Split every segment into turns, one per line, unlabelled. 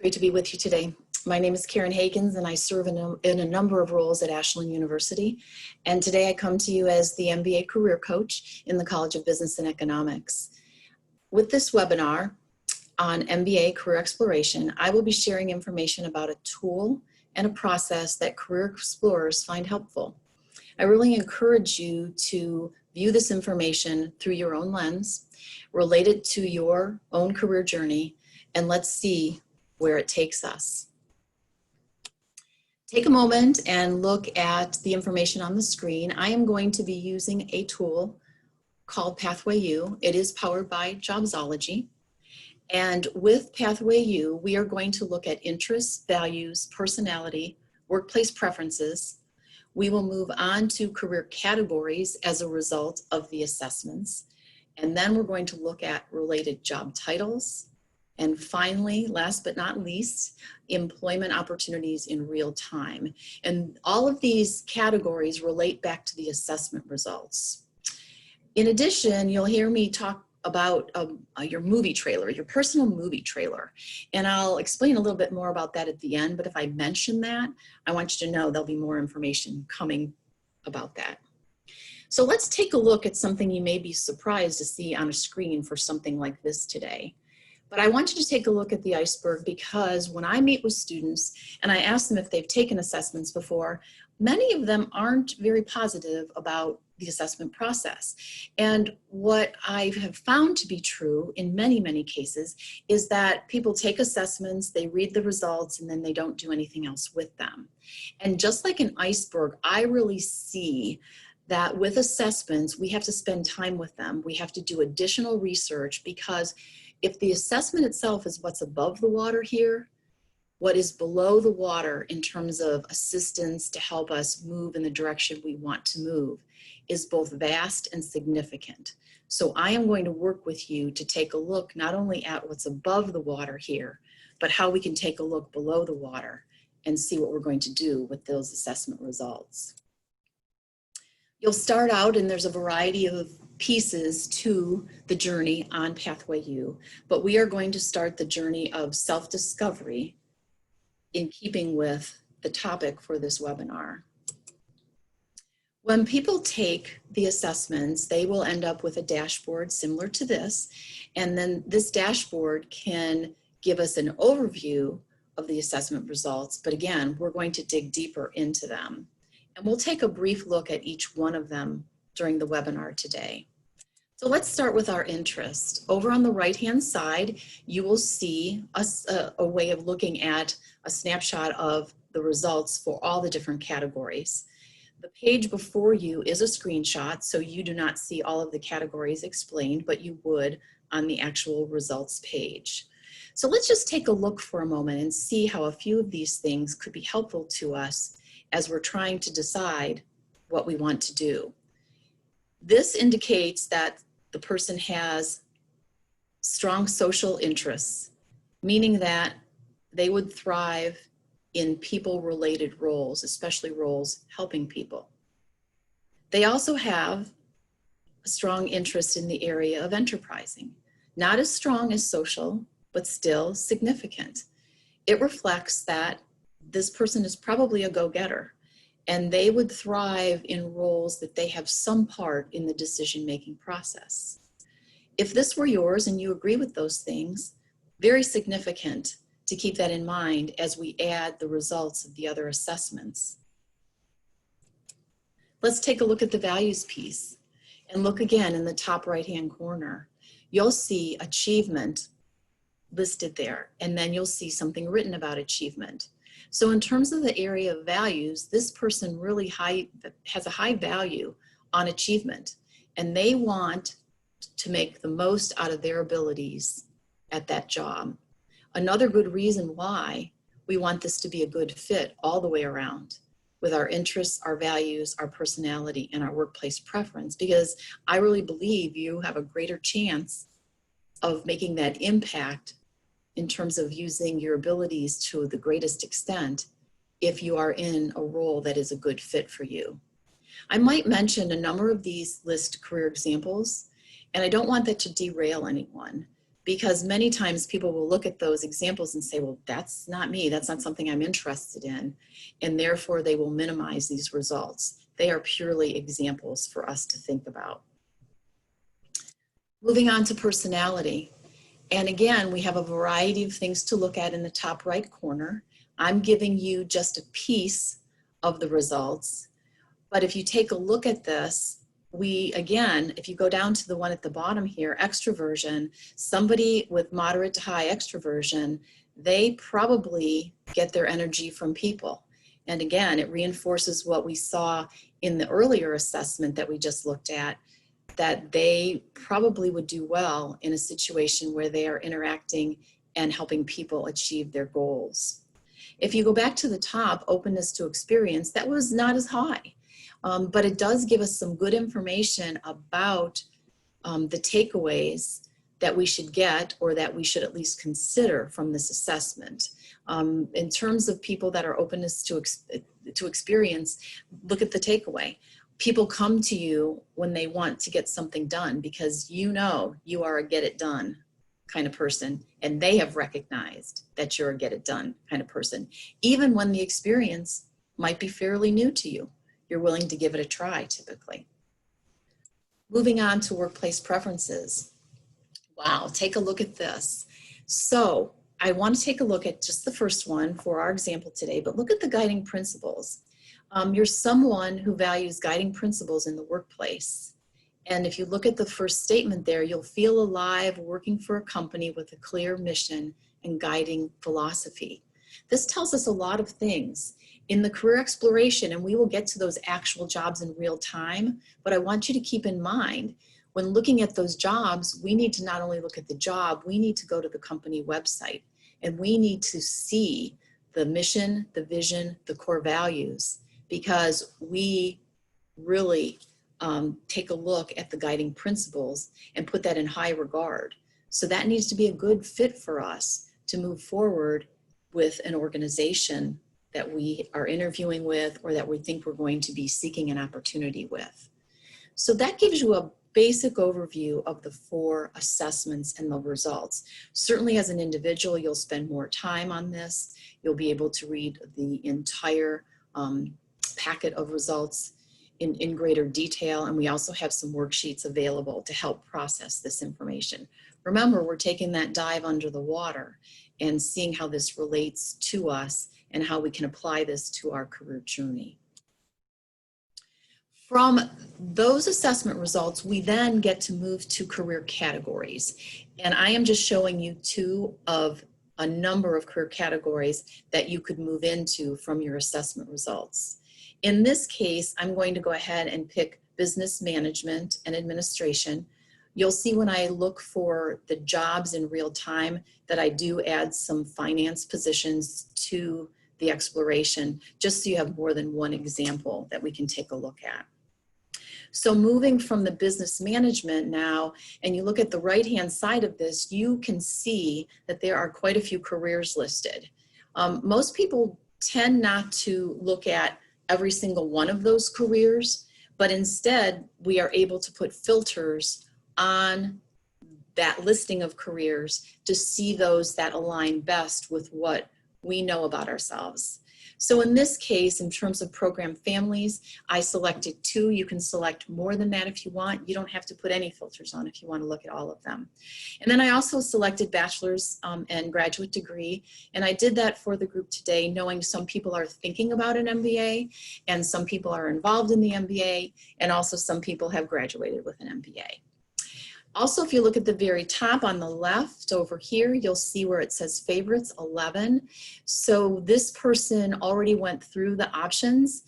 Great to be with you today. My name is Karen Hagans and I serve in a number of roles at Ashland University. And today I come to you as the MBA Career Coach in the College of Business and Economics. With this webinar on MBA Career Exploration, I will be sharing information about a tool and a process that career explorers find helpful. I really encourage you to view this information through your own lens, relate it to your own career journey, and let's see where it takes us. Take a moment and look at the information on the screen. I am going to be using a tool called PathwayU. It is powered by jobZology. And with PathwayU, we are going to look at interests, values, personality, workplace preferences. We will move on to career categories as a result of the assessments. And then we're going to look at related job titles. And finally, last but not least, employment opportunities in real time. And all of these categories relate back to the assessment results. In addition, you'll hear me talk about your movie trailer, your personal movie trailer. And I'll explain a little bit more about that at the end, but if I mention that, I want you to know there'll be more information coming about that. So let's take a look at something you may be surprised to see on a screen for something like this today. But I want you to take a look at the iceberg because when I meet with students and I ask them if they've taken assessments before, many of them aren't very positive about the assessment process. And what I have found to be true in many, many cases is that people take assessments, they read the results, and then they don't do anything else with them. And just like an iceberg, I really see that with assessments, we have to spend time with them. We have to do additional research because if the assessment itself is what's above the water here, what is below the water in terms of assistance to help us move in the direction we want to move is both vast and significant. So I am going to work with you to take a look not only at what's above the water here, but how we can take a look below the water and see what we're going to do with those assessment results. You'll start out and there's a variety of pieces to the journey on PathwayU, but we are going to start the journey of self-discovery in keeping with the topic for this webinar. When people take the assessments, they will end up with a dashboard similar to this, and then this dashboard can give us an overview of the assessment results, but again, we're going to dig deeper into them. And we'll take a brief look at each one of them during the webinar today. So let's start with our interest. Over on the right-hand side, you will see a way of looking at a snapshot of the results for all the different categories. The page before you is a screenshot, so you do not see all of the categories explained, but you would on the actual results page. So let's just take a look for a moment and see how a few of these things could be helpful to us as we're trying to decide what we want to do. This indicates that the person has strong social interests, meaning that they would thrive in people-related roles, especially roles helping people. They also have a strong interest in the area of enterprising, not as strong as social, but still significant. It reflects that this person is probably a go-getter, and they would thrive in roles that they have some part in the decision-making process. If this were yours and you agree with those things, very significant to keep that in mind as we add the results of the other assessments. Let's take a look at the values piece and look again in the top right-hand corner. You'll see achievement listed there, and then you'll see something written about achievement. So in terms of the area of values, this person really has a high value on achievement, and they want to make the most out of their abilities at that job. Another good reason why we want this to be a good fit all the way around with our interests, our values, our personality, and our workplace preference, because I really believe you have a greater chance of making that impact in terms of using your abilities to the greatest extent if you are in a role that is a good fit for you. I might mention a number of these list career examples, and I don't want that to derail anyone. because many times people will look at those examples and say, well, that's not me, that's not something I'm interested in, and therefore they will minimize these results. They are purely examples for us to think about. Moving on to personality. And again, we have a variety of things to look at in the top right corner. I'm giving you just a piece of the results, but if you take a look at this, again, if you go down to the one at the bottom here, extroversion, somebody with moderate to high extroversion, they probably get their energy from people. And again, it reinforces what we saw in the earlier assessment that we just looked at, that they probably would do well in a situation where they are interacting and helping people achieve their goals. If you go back to the top, openness to experience, that was not as high. But it does give us some good information about the takeaways that we should get, or that we should at least consider from this assessment. In terms of people that are openness to experience, look at the takeaway. People come to you when they want to get something done because you know you are a get it done kind of person, and they have recognized that you're a get it done kind of person. Even when the experience might be fairly new to you, you're willing to give it a try typically. Moving on to workplace preferences. Wow, take a look at this. So I want to take a look at just the first one for our example today, but look at the guiding principles. You're someone who values guiding principles in the workplace. And if you look at the first statement there, you'll feel alive working for a company with a clear mission and guiding philosophy. This tells us a lot of things. In the career exploration, and we will get to those actual jobs in real time, but I want you to keep in mind, when looking at those jobs, we need to not only look at the job, we need to go to the company website, and we need to see the mission, the vision, the core values, because we really take a look at the guiding principles and put that in high regard. So that needs to be a good fit for us to move forward with an organization that we are interviewing with, or that we think we're going to be seeking an opportunity with. So that gives you a basic overview of the 4 assessments and the results. Certainly as an individual, you'll spend more time on this. You'll be able to read the entire packet of results in greater detail, and we also have some worksheets available to help process this information. Remember, we're taking that dive under the water and seeing how this relates to us and how we can apply this to our career journey. From those assessment results, we then get to move to career categories. And I am just showing you 2 of a number of career categories that you could move into from your assessment results. In this case, I'm going to go ahead and pick business management and administration. You'll see when I look for the jobs in real time that I do add some finance positions to the exploration, just so you have more than one example that we can take a look at. So moving from the business management now, and you look at the right-hand side of this, you can see that there are quite a few careers listed. Most people tend not to look at every single one of those careers, but instead we are able to put filters on that listing of careers to see those that align best with what we know about ourselves. So in this case, in terms of program families, I selected 2. You can select more than that if you want. You don't have to put any filters on if you want to look at all of them. And then I also selected bachelor's and graduate degree. And I did that for the group today, knowing some people are thinking about an MBA, and some people are involved in the MBA, and also some people have graduated with an MBA. Also, if you look at the very top on the left over here, you'll see where it says favorites 11. So this person already went through the options,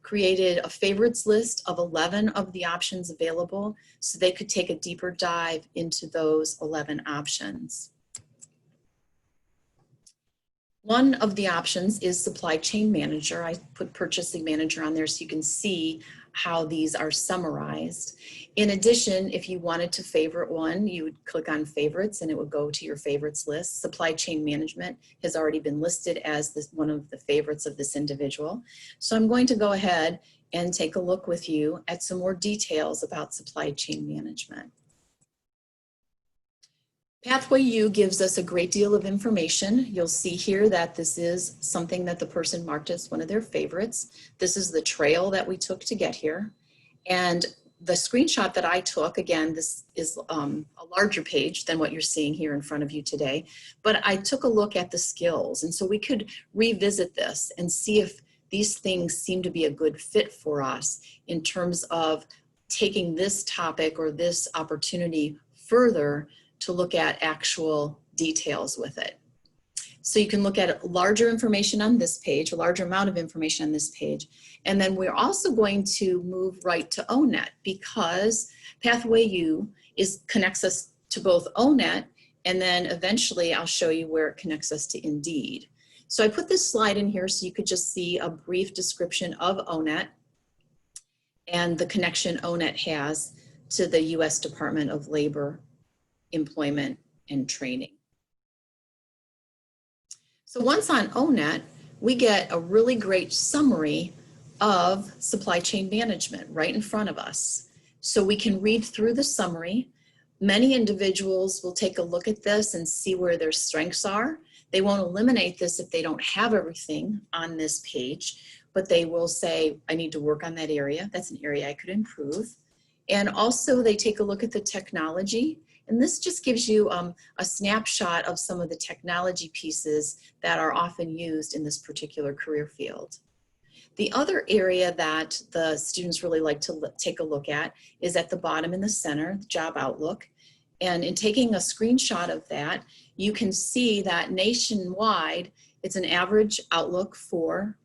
created a favorites list of 11 of the options available, so they could take a deeper dive into those 11 options. One of the options is supply chain manager. I put purchasing manager on there so you can see how these are summarized. In addition, if you wanted to favorite one, you would click on favorites and it would go to your favorites list. Supply chain management has already been listed as one of the favorites of this individual. So I'm going to go ahead and take a look with you at some more details about supply chain management. PathwayU gives us a great deal of information. You'll see here that this is something that the person marked as one of their favorites. This is the trail that we took to get here. And the screenshot that I took, again, this is a larger page than what you're seeing here in front of you today, but I took a look at the skills. And so we could revisit this and see if these things seem to be a good fit for us in terms of taking this topic or this opportunity further to look at actual details with it. So you can look at larger information on this page, a larger amount of information on this page. And then we're also going to move right to ONET because PathwayU connects us to both ONET, and then eventually I'll show you where it connects us to Indeed. So I put this slide in here so you could just see a brief description of ONET and the connection ONET has to the U.S. Department of Labor, Employment, and Training. So once on ONET, we get a really great summary of supply chain management right in front of us. So we can read through the summary. Many individuals will take a look at this and see where their strengths are. They won't eliminate this if they don't have everything on this page, but they will say, I need to work on that area. That's an area I could improve. And also they take a look at the technology. And this just gives you a snapshot of some of the technology pieces that are often used in this particular career field. The other area that the students really like to take a look at is at the bottom in the center, the job outlook. And in taking a screenshot of that, you can see that nationwide, it's an average outlook for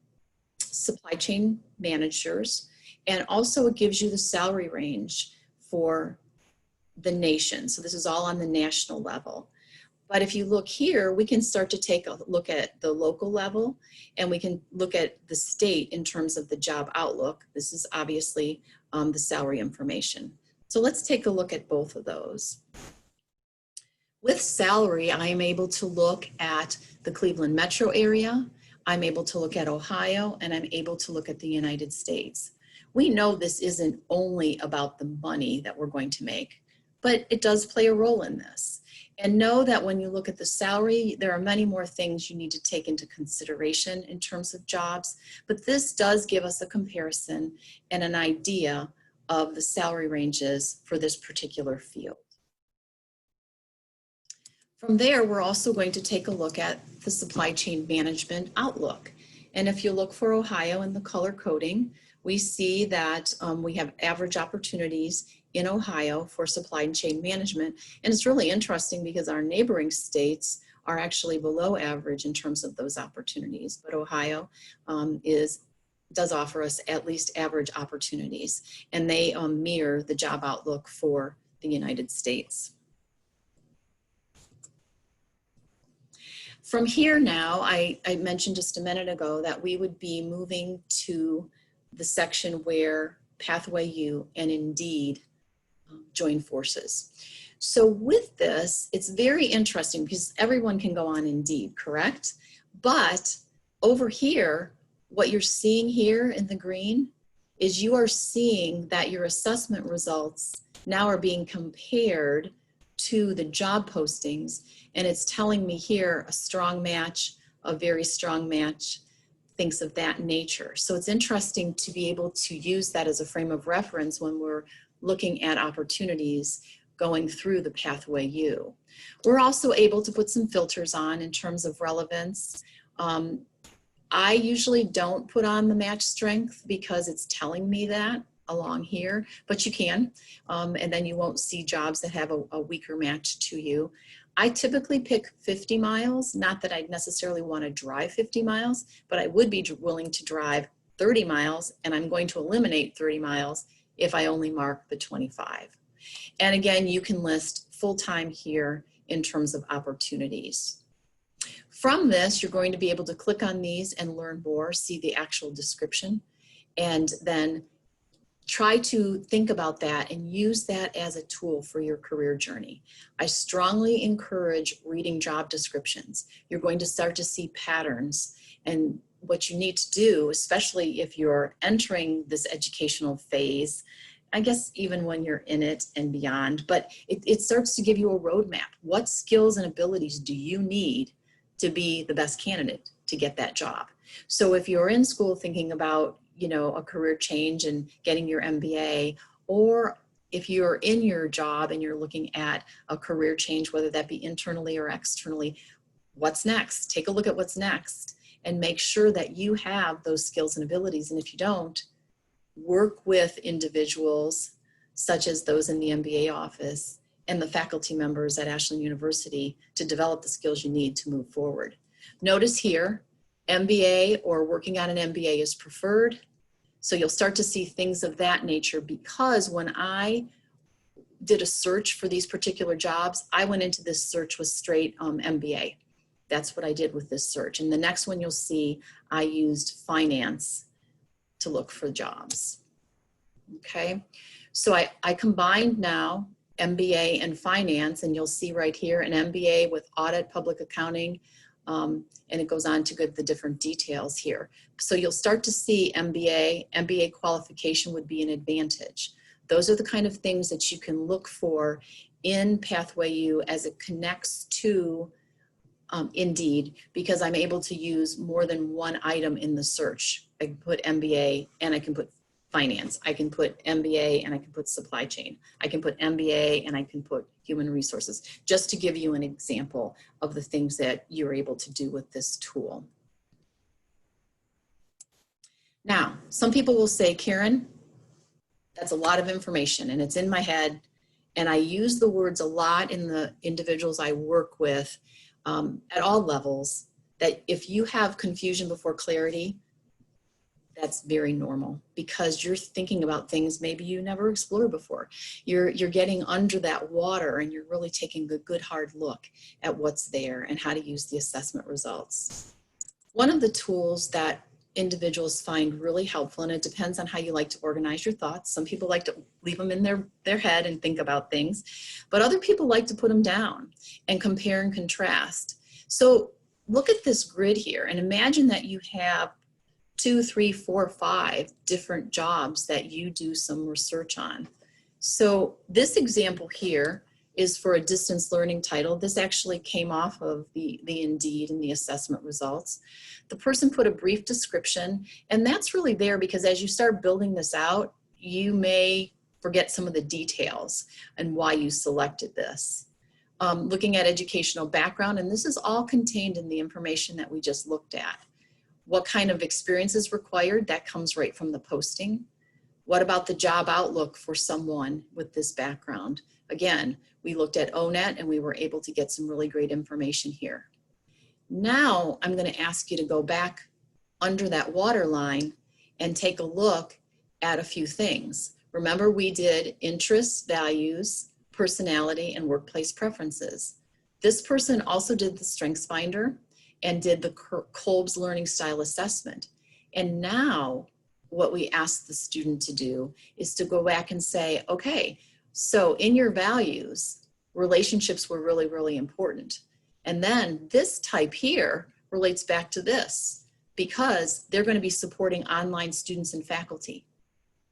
supply chain managers. And also it gives you the salary range for the nation. So this is all on the national level. But if you look here, we can start to take a look at the local level, and we can look at the state in terms of the job outlook. This is obviously the salary information. So let's take a look at both of those. With salary, I am able to look at the Cleveland metro area, I'm able to look at Ohio, and I'm able to look at the United States. We know this isn't only about the money that we're going to make, but it does play a role in this. And know that when you look at the salary, there are many more things you need to take into consideration in terms of jobs, but this does give us a comparison and an idea of the salary ranges for this particular field. From there, we're also going to take a look at the supply chain management outlook. And if you look for Ohio in the color coding, we see that we have average opportunities in Ohio for supply chain management. And it's really interesting because our neighboring states are actually below average in terms of those opportunities. But Ohio does offer us at least average opportunities. And they mirror the job outlook for the United States. From here now, I mentioned just a minute ago that we would be moving to the section where PathwayU and Indeed join forces. So with this, it's very interesting because everyone can go on Indeed, correct? But over here, what you're seeing here in the green is you are seeing that your assessment results now are being compared to the job postings, and it's telling me here a strong match, a very strong match, things of that nature. So it's interesting to be able to use that as a frame of reference when we're looking at opportunities going through the PathwayU. We're also able to put some filters on in terms of relevance. I usually don't put on the match strength because it's telling me that along here, but you can, and then you won't see jobs that have a weaker match to you. I typically pick 50 miles, not that I'd necessarily want to drive 50 miles, but I would be willing to drive 30 miles, and I'm going to eliminate 30 miles if I only mark the 25. And again, you can list full-time here in terms of opportunities. From this, you're going to be able to click on these and learn more, see the actual description, and then try to think about that and use that as a tool for your career journey. I strongly encourage reading job descriptions. You're going to start to see patterns, and what you need to do, especially if you're entering this educational phase I guess even when you're in it and beyond, but it starts to give you a roadmap. What skills and abilities do you need to be the best candidate to get that job? So if you're in school thinking about, you know, a career change and getting your MBA, or if you're in your job and you're looking at a career change, whether that be internally or externally, what's next? Take a look at what's next and make sure that you have those skills and abilities. And if you don't, work with individuals such as those in the MBA office and the faculty members at Ashland University to develop the skills you need to move forward. Notice here, MBA or working on an MBA is preferred. So you'll start to see things of that nature, because when I did a search for these particular jobs, I went into this search with straight MBA. That's what I did with this search. And the next one you'll see, I used finance to look for jobs. Okay, so I combined now MBA and finance, and you'll see right here an MBA with audit, public accounting, and it goes on to give the different details here. So you'll start to see MBA qualification would be an advantage. Those are the kind of things that you can look for in PathwayU as it connects to Indeed, because I'm able to use more than one item in the search. I can put MBA and I can put finance. I can put MBA and I can put supply chain. I can put MBA and I can put human resources, just to give you an example of the things that you're able to do with this tool. Now, some people will say, Karen, that's a lot of information and it's in my head. And I use the words a lot in the individuals I work with at all levels, that if you have confusion before clarity, that's very normal, because you're thinking about things maybe you never explored before. You're getting under that water and you're really taking a good hard look at what's there and how to use the assessment results. One of the tools that individuals find really helpful, and it depends on how you like to organize your thoughts. Some people like to leave them in their head and think about things, but other people like to put them down and compare and contrast. So look at this grid here and imagine that you have 2, 3, 4, 5 different jobs that you do some research on. So this example here is for a distance learning title. This actually came off of the Indeed and the assessment results. The person put a brief description, and that's really there because as you start building this out, you may forget some of the details and why you selected this. Looking at educational background, and this is all contained in the information that we just looked at. What kind of experience is required? That comes right from the posting. What about the job outlook for someone with this background? Again, we looked at ONET and we were able to get some really great information here. Now I'm going to ask you to go back under that waterline and take a look at a few things. Remember, we did interests, values, personality, and workplace preferences. This person also did the Strengths Finder and did the Kolb's Learning Style Assessment. And now what we asked the student to do is to go back and say, okay, so in your values, relationships were really, really important. And then this type here relates back to this because they're going to be supporting online students and faculty.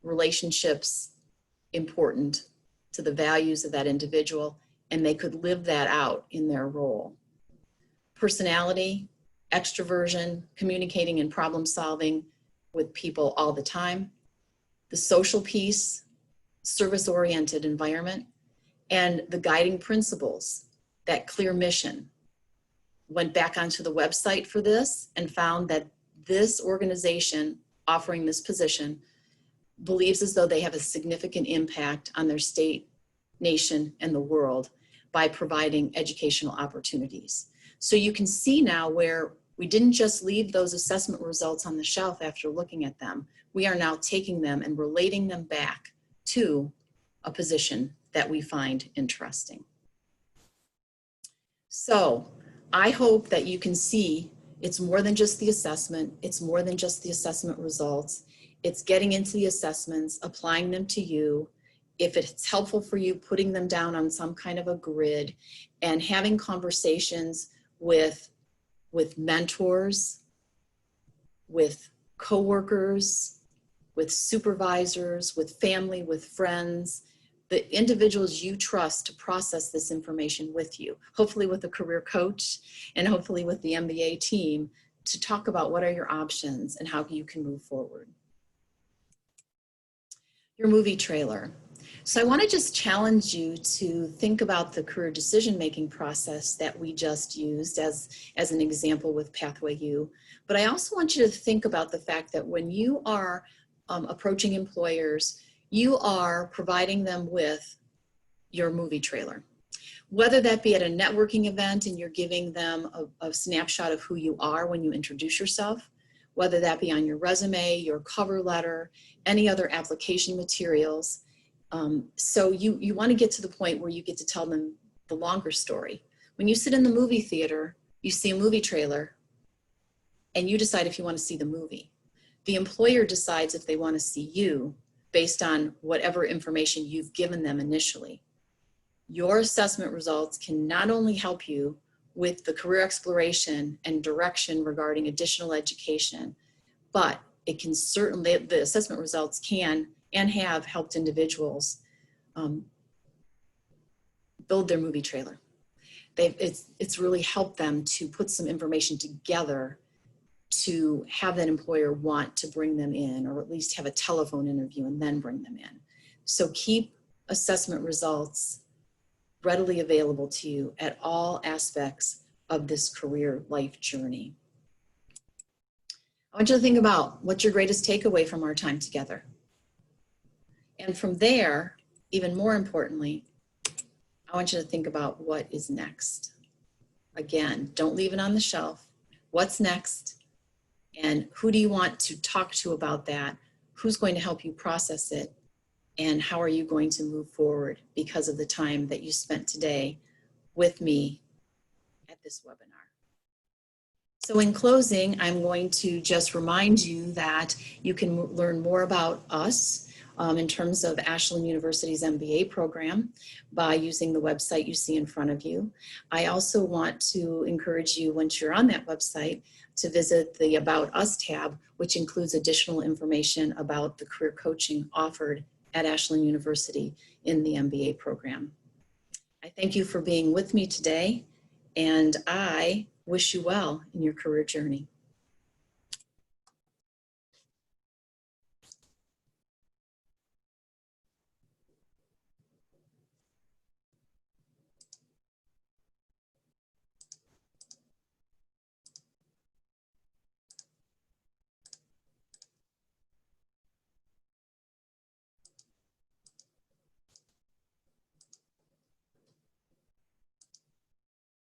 Relationships important to the values of that individual, and they could live that out in their role. Personality, extroversion, communicating and problem solving with people all the time. The social piece, service-oriented environment, and the guiding principles, that clear mission. Went back onto the website for this and found that this organization offering this position believes as though they have a significant impact on their state, nation, and the world by providing educational opportunities. So you can see now where we didn't just leave those assessment results on the shelf after looking at them. We are now taking them and relating them back to a position that we find interesting. So I hope that you can see it's more than just the assessment. It's more than just the assessment results. It's getting into the assessments, applying them to you. If it's helpful for you, putting them down on some kind of a grid and having conversations with mentors, with coworkers, with supervisors, with family, with friends, the individuals you trust to process this information with you, hopefully with a career coach and hopefully with the MBA team, to talk about what are your options and how you can move forward. Your movie trailer. So I want to just challenge you to think about the career decision-making process that we just used as an example with PathwayU. But I also want you to think about the fact that when you are approaching employers, you are providing them with your movie trailer. Whether that be at a networking event and you're giving them a snapshot of who you are when you introduce yourself, whether that be on your resume, your cover letter, any other application materials. So you want to get to the point where you get to tell them the longer story. When you sit in the movie theater, you see a movie trailer and you decide if you want to see the movie. The employer decides if they want to see you based on whatever information you've given them initially. Your assessment results can not only help you with the career exploration and direction regarding additional education, but it can certainly, the assessment results can and have helped individuals build their movie trailer. It's really helped them to put some information together to have that employer want to bring them in, or at least have a telephone interview and then bring them in. So keep assessment results readily available to you at all aspects of this career life journey. I want you to think about what's your greatest takeaway from our time together. And from there, even more importantly, I want you to think about what is next. Again, don't leave it on the shelf. What's next? And who do you want to talk to about that? Who's going to help you process it? And how are you going to move forward because of the time that you spent today with me at this webinar? So in closing, I'm going to just remind you that you can learn more about us in terms of Ashland University's MBA program by using the website you see in front of you. I also want to encourage you, once you're on that website, to visit the About Us tab, which includes additional information about the career coaching offered at Ashland University in the MBA program. I thank you for being with me today, and I wish you well in your career journey.